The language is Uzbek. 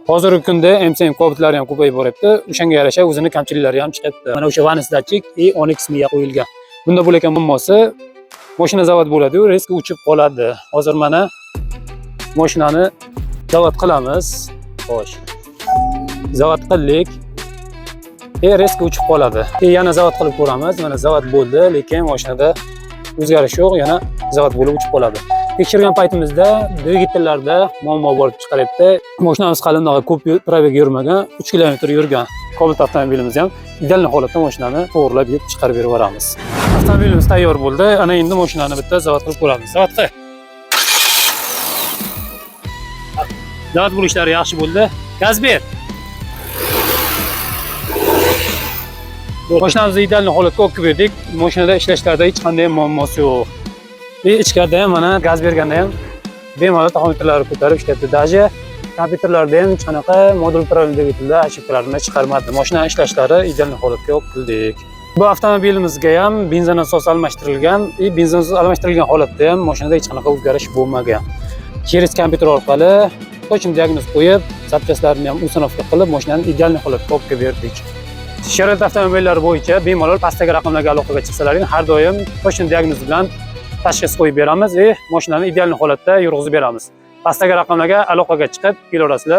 Hozirgi kunda MCM kobitlari ham ko'payib boryapti. O'shanga yarasha o'zini kamchiliklari ham chiqyapti. Mana o'sha Vanis datchik Onyx miya qo'yilgan. Bunda bo'layotgan muammosi mashina zavod bo'ladi-yu, reska uchib qoladi. Hozir mana mashinani zavod qilamiz. Xo'sh. Zavod qildik. Reska uchib qoladi. Yana zavod qilib ko'ramiz. Mana zavod bo'ldi, lekin mashinada o'zgarish yo'q, yana zavod bo'lib uchib qoladi. Tekshirgan paytimizda dvigatellarda muammo bo'lib chiqaryapti. Mashinamiz qalinog'i ko'p probeg yurmagan, 3 kilometr yurgan Cobalt avtomobilimiz ham ideal holatda mashinani to'g'rilab yeb chiqarib berib yuboramiz. Avtomobilimiz tayyor bo'ldi. Ana endi mashinani bitta zavod qilib ko'ramiz. Zavod qil. Zavod bo'lishlari yaxshi bo'ldi. Gaz ber. Mashinamizni ideal holatga olib berdik. Mashinada ishlashlarda hech qanday muammosi yo'q. Ichkarida ham mana gaz berganda ham bemalol taxometrlarni ko'tarib ishlayapti. Даже kompyuterlarda ham hech qanaqa modul upravleniyaga ошибкаларni chiqarmadi. Mashina ishlashlari ideal holatga olib keldik. Bu avtomobilimizga ham benzin asosi almashtirilgan, benzin asosi almashtirilgan holatda ham mashinada hech qanaqa o'zgarish bo'lmagan. Через kompyuter orqali точно diagnoz qo'yib, zapchastlarni ham uстановка qilib, mashinani ideal holatga olib berdik. Chevrolet avtomobillari bo'yicha bemalol pastdagi raqamlarga aloqaga chiqsalaring, har doim точно diagnoz bilan tashxis qo'yib beramiz va mashinani ideal holatda yurg'izib beramiz. Pastdagi raqamlarga aloqaga chiqib kelaverasizlar.